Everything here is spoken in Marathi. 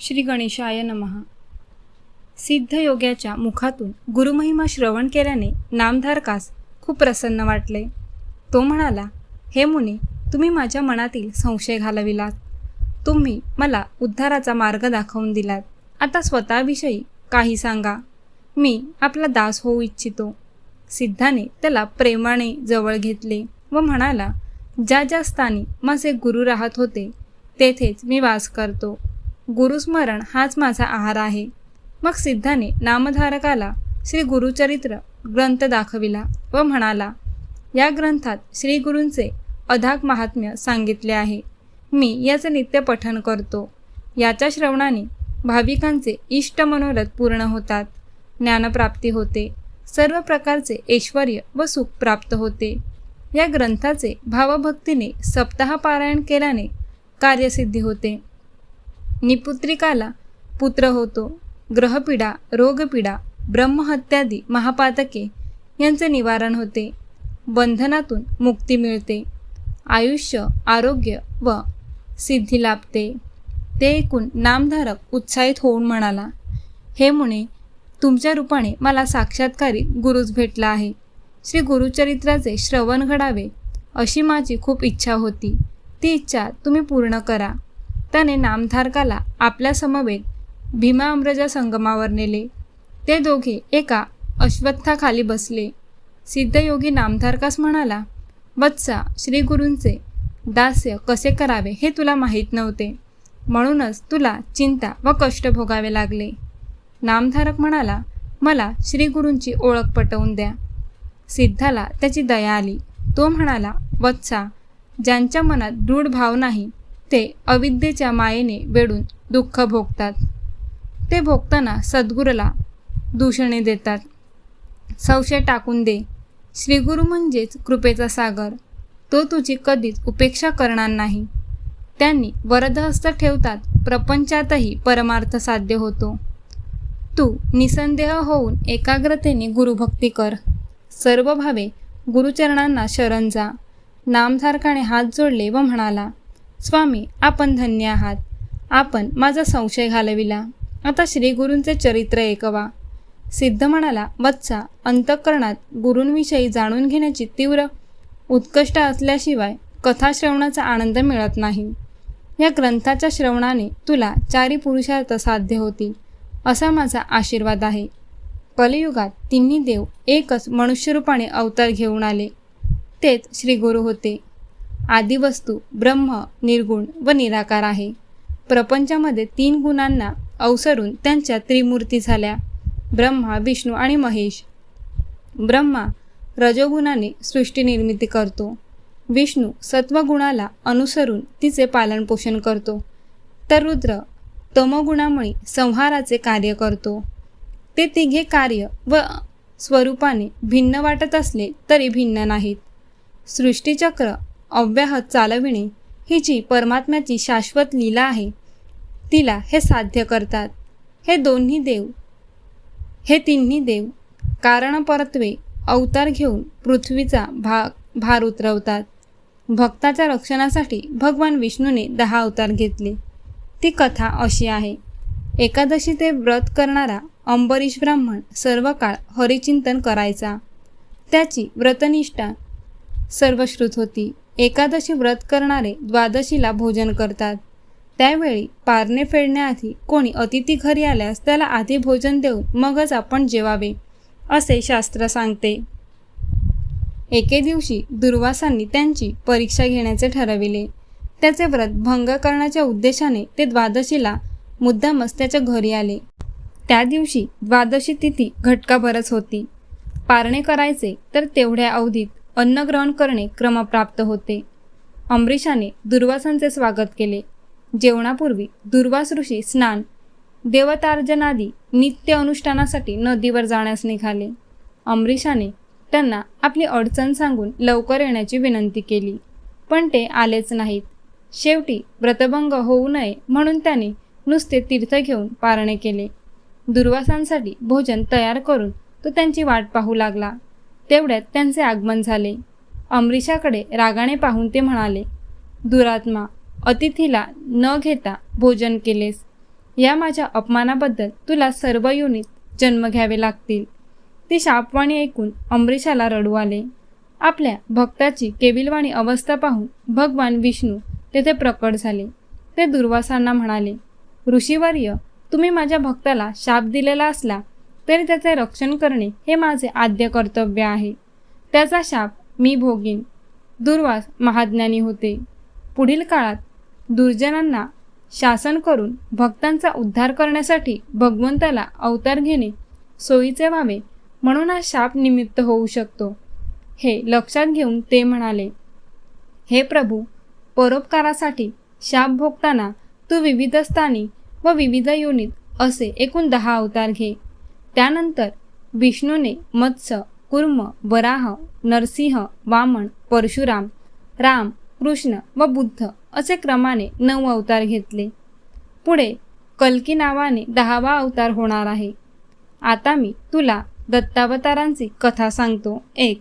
श्री गणेशाय नमः. सिद्धयोग्याच्या मुखातून गुरुमहिमा श्रवण केल्याने नामधारकास खूप प्रसन्न वाटले. तो म्हणाला, हे मुनी, तुम्ही माझ्या मनातील संशय घालविलात. तुम्ही मला उद्धाराचा मार्ग दाखवून दिलात. आता स्वतःविषयी काही सांगा. मी आपला दास होऊ इच्छितो. सिद्धाने त्याला प्रेमाने जवळ घेतले व म्हणाला, ज्या ज्या स्थानी माझे गुरु राहत होते तेथेच मी वास करतो. गुरुस्मरण हाच माझा आहार आहे. मग सिद्धाने नामधारकाला श्री गुरुचरित्र ग्रंथ दाखविला व म्हणाला, या ग्रंथात श्री गुरूंचे अथाग महात्म्य सांगितले आहे. मी याचे नित्य पठण करतो. याच्या श्रवणाने भाविकांचे इष्ट मनोरथ पूर्ण होतात, ज्ञानप्राप्ती होते, सर्व प्रकारचे ऐश्वर्य व सुख प्राप्त होते. या ग्रंथाचे भावभक्तीने सप्ताह पारायण केल्याने कार्यसिद्धी होते. निपुत्रिकाला पुत्र होतो. ग्रहपीडा, रोगपीडा, ब्रह्महत्यादी महापातके यांचे निवारण होते. बंधनातून मुक्ती मिळते. आयुष्य, आरोग्य व सिद्धी लाभते. ते ऐकून नामधारक उत्साहित होऊन म्हणाला, हे मुने, तुमच्या रूपाने मला साक्षात्कारी गुरुच भेटला आहे. श्री गुरुचरित्राचे श्रवण घडावे अशी माझी खूप इच्छा होती. ती इच्छा तुम्ही पूर्ण करा. त्याने नामधारकाला आपल्या समवेत भीमा अम्रजा संगमावर नेले. ते दोघे एका अश्वत्थाखाली बसले. सिद्धयोगी नामधारकास म्हणाला, वत्सा, श्री गुरूंचे दास्य कसे करावे हे तुला माहीत नव्हते, म्हणूनच तुला चिंता व कष्ट भोगावे लागले. नामधारक म्हणाला, मला श्री गुरूंची ओळख पटवून द्या. सिद्धाला त्याची दया आली. तो म्हणाला, वत्सा, ज्यांच्या मनात दृढ भाव नाही ते अविद्येच्या मायेने वेढून दुःख भोगतात. ते भोगताना सद्गुरूला दूषणे देतात. संशय टाकून दे. श्रीगुरू म्हणजेच कृपेचा सागर. तो तुझी कधीच उपेक्षा करणार नाही. त्यांनी वरदहस्त ठेवतात. प्रपंचातही परमार्थ साध्य होतो. तू निसंदेह होऊन एकाग्रतेने गुरुभक्ती कर. सर्व भावे गुरुचरणांना शरण जा. नामधारकाने हात जोडले व म्हणाला, स्वामी, आपण धन्य आहात. आपण माझा संशय घालविला. आता श्री गुरूंचे चरित्र ऐकवा. सिद्ध म्हणाला, वत्सा, अंतःकरणात गुरूंविषयी जाणून घेण्याची तीव्र उत्कष्ट असल्याशिवाय कथा श्रवणाचा आनंद मिळत नाही. या ग्रंथाच्या श्रवणाने तुला चारी पुरुषार्थ साध्य होतील असा माझा आशीर्वाद आहे. कलियुगात तिन्ही देव एकच मनुष्यरूपाने अवतार घेऊन आले. तेच श्री गुरु होते. आदिवस्तू ब्रह्म, निर्गुण व निराकार आहे. प्रपंचामध्ये 3 गुणांना अवसरून त्यांच्या त्रिमूर्ती झाल्या, ब्रह्मा, विष्णू आणि महेश. ब्रह्मा रजोगुणाने सृष्टी निर्मिती करतो. विष्णू सत्वगुणाला अनुसरून तिचे पालनपोषण करतो. तर रुद्र तमोगुणामुळे संहाराचे कार्य करतो. ते तिघे कार्य व स्वरूपाने भिन्न वाटत असले तरी भिन्न नाहीत. सृष्टीचक्र अव्याहत चालविणे ही जी परमात्म्याची शाश्वत लीला आहे, तिला हे साध्य करतात. हे तिन्ही देव कारणपरत्वे अवतार घेऊन पृथ्वीचा भार उतरवतात. भक्ताच्या रक्षणासाठी भगवान विष्णूने 10 अवतार घेतले. ती कथा अशी आहे. एकादशी ते व्रत करणारा अंबरीश ब्राह्मण सर्व काळ हरिचिंतन करायचा. त्याची व्रतनिष्ठा सर्वश्रुत होती. एकादशी व्रत करणारे द्वादशीला भोजन करतात. त्यावेळी पारणे फेडण्याआधी कोणी अतिथी घरी आल्यास त्याला आधी भोजन देऊन मगच आपण जेवावे असे शास्त्र सांगते. एके दिवशी दुर्वासांनी त्यांची परीक्षा घेण्याचे ठरविले. त्याचे व्रत भंग करण्याच्या उद्देशाने ते द्वादशीला मुद्दामच त्याच्या घरी आले. त्या दिवशी द्वादशी तिथी घटकाभरच होती. पारणे करायचे तर तेवढ्या अवधीत अन्न ग्रहण करणे क्रमप्राप्त होते. अंबरीशाने दुर्वासांचे स्वागत केले. जेवणापूर्वी दुर्वास ऋषी स्नान, देवतार्जनादी नित्य अनुष्ठानासाठी नदीवर जाण्यास निघाले. अंबरीशाने त्यांना आपली अडचण सांगून लवकर येण्याची विनंती केली, पण ते आलेच नाहीत. शेवटी व्रतभंग होऊ नये म्हणून त्याने नुसते तीर्थ घेऊन पारणे केले. दुर्वासांसाठी भोजन तयार करून तो त्यांची वाट पाहू लागला. तेवढ्यात त्यांचे आगमन झाले. अंबरीशाकडे रागाने पाहून ते म्हणाले, दुरात्मा, अतिथीला न घेता भोजन केलेस. या माझ्या अपमानाबद्दल तुला सर्व योनीत जन्म घ्यावे लागतील. ती शापवाणी ऐकून अंबरीशाला रडू आले. आपल्या भक्ताची केविलवाणी अवस्था पाहून भगवान विष्णू तेथे प्रकट झाले. ते दुर्वासांना म्हणाले, ऋषीवर्य, तुम्ही माझ्या भक्ताला शाप दिलेला असला तरी त्याचे रक्षण करणे हे माझे आद्य कर्तव्य आहे. त्याचा शाप मी भोगीन. दुर्वास महाज्ञानी होते. पुढील काळात दुर्जनांना शासन करून भक्तांचा उद्धार करण्यासाठी भगवंताला अवतार घेणे सोयीचे व्हावे म्हणून हा शाप निमित्त होऊ शकतो. हे लक्षात घेऊन ते म्हणाले, हे प्रभू, परोपकारासाठी शाप भोगताना तू विविध स्थानी व विविध योनीत असे एकूण 10 अवतार घे. त्यानंतर विष्णूने मत्स्य, कुर्म, वराह, नरसिंह, वामन, परशुराम, राम, कृष्ण व बुद्ध असे क्रमाने 9 अवतार घेतले. पुढे कल्की नावाने 10वा अवतार होणार आहे. आता मी तुला दत्तावतारांची कथा सांगतो. 1.